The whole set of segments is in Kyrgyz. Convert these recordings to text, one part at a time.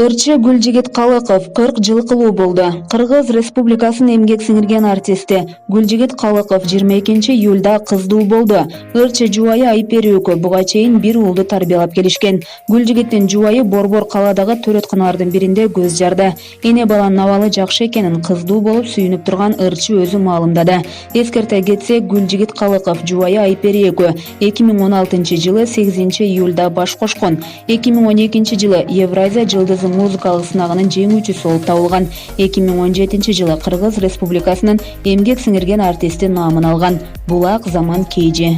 Ырчы Гүлжигит Калыков 40 жыл кылуу болду. Кыргыз Республикасынын эмгек сиңирген артисти Гүлжигит Калыков 22 июлда кыздуу болду. Ырчы жубайы Айпери экөө буга чейин бир уулду тарбиялап келишкен. Гүлжигиттин жубайы Борбор калаадагы төрөтканалардын биринде көз жарды. Эне баланын абалы жакшы экенин кыздуу болуп сүйүнүп турган ырчы өзү маалымдады. Эскерте кетсек, Гүлжигит Калыков жубайы Айпери экөө 2016 жылы 8 июлда баш кошкон. 2012 жылы Евразия жылдызы музыкалык сынагынын жеңүүчүсү болуп табылган. 2017 жылы Кыргыз Республикасынын эмгек сиңирген артисти наамын алган. Булак Заман Кейжи.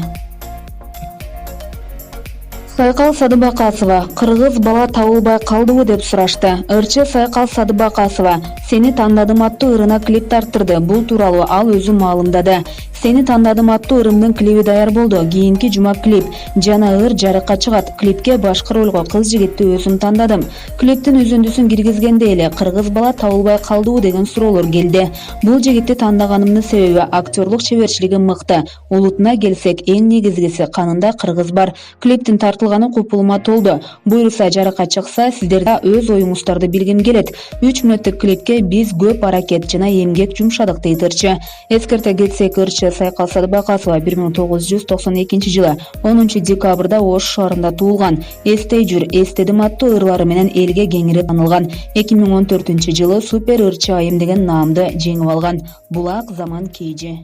Сайкал Садыбакасова: кыргыз бала табылбай калдыбы деп сурашты. Ырчы Сайкал Садыбакасова «Сени тандадым» аттуу ырына клип тарттырды. Бул тууралуу ал өзү маалымдады. «Сени тандадым» аттуу ырымдын клиби даяр болду. Кийинки жума клип жана ыр жарыкка чыгат. Клипке башкы ролго кыз жигитти өзүм тандадым. Клиптин үзүндүсүн киргизгенде эле «кыргыз бала табылбай калдыбы» деген суроолор келди. Бул жигитти тандаганымдын себеби актерлук чеберчилиги мыкты. Улутуна келсек, эң негизгиси канында кыргыз бар. Клиптин тартылганы купулума толду. Буюрса жарыкка чыкса, сиздерде өз оюңуздарды билгим келет. 3 мүнөттүк клипке биз көп аракет жана эмгек жумшадык дейт ырчы. Эскерте кетсек, ырчы Сайкал Садыбакасова 1992 жылы 10 декабрда Ош шаарында туулган. «Эстей жүр, эстедим» аттуу ырлары менен элге кеңири таанылган. 2014 жылы Супер ырчы айым деген наамды жеңип алган. Булак Заман Кейжи.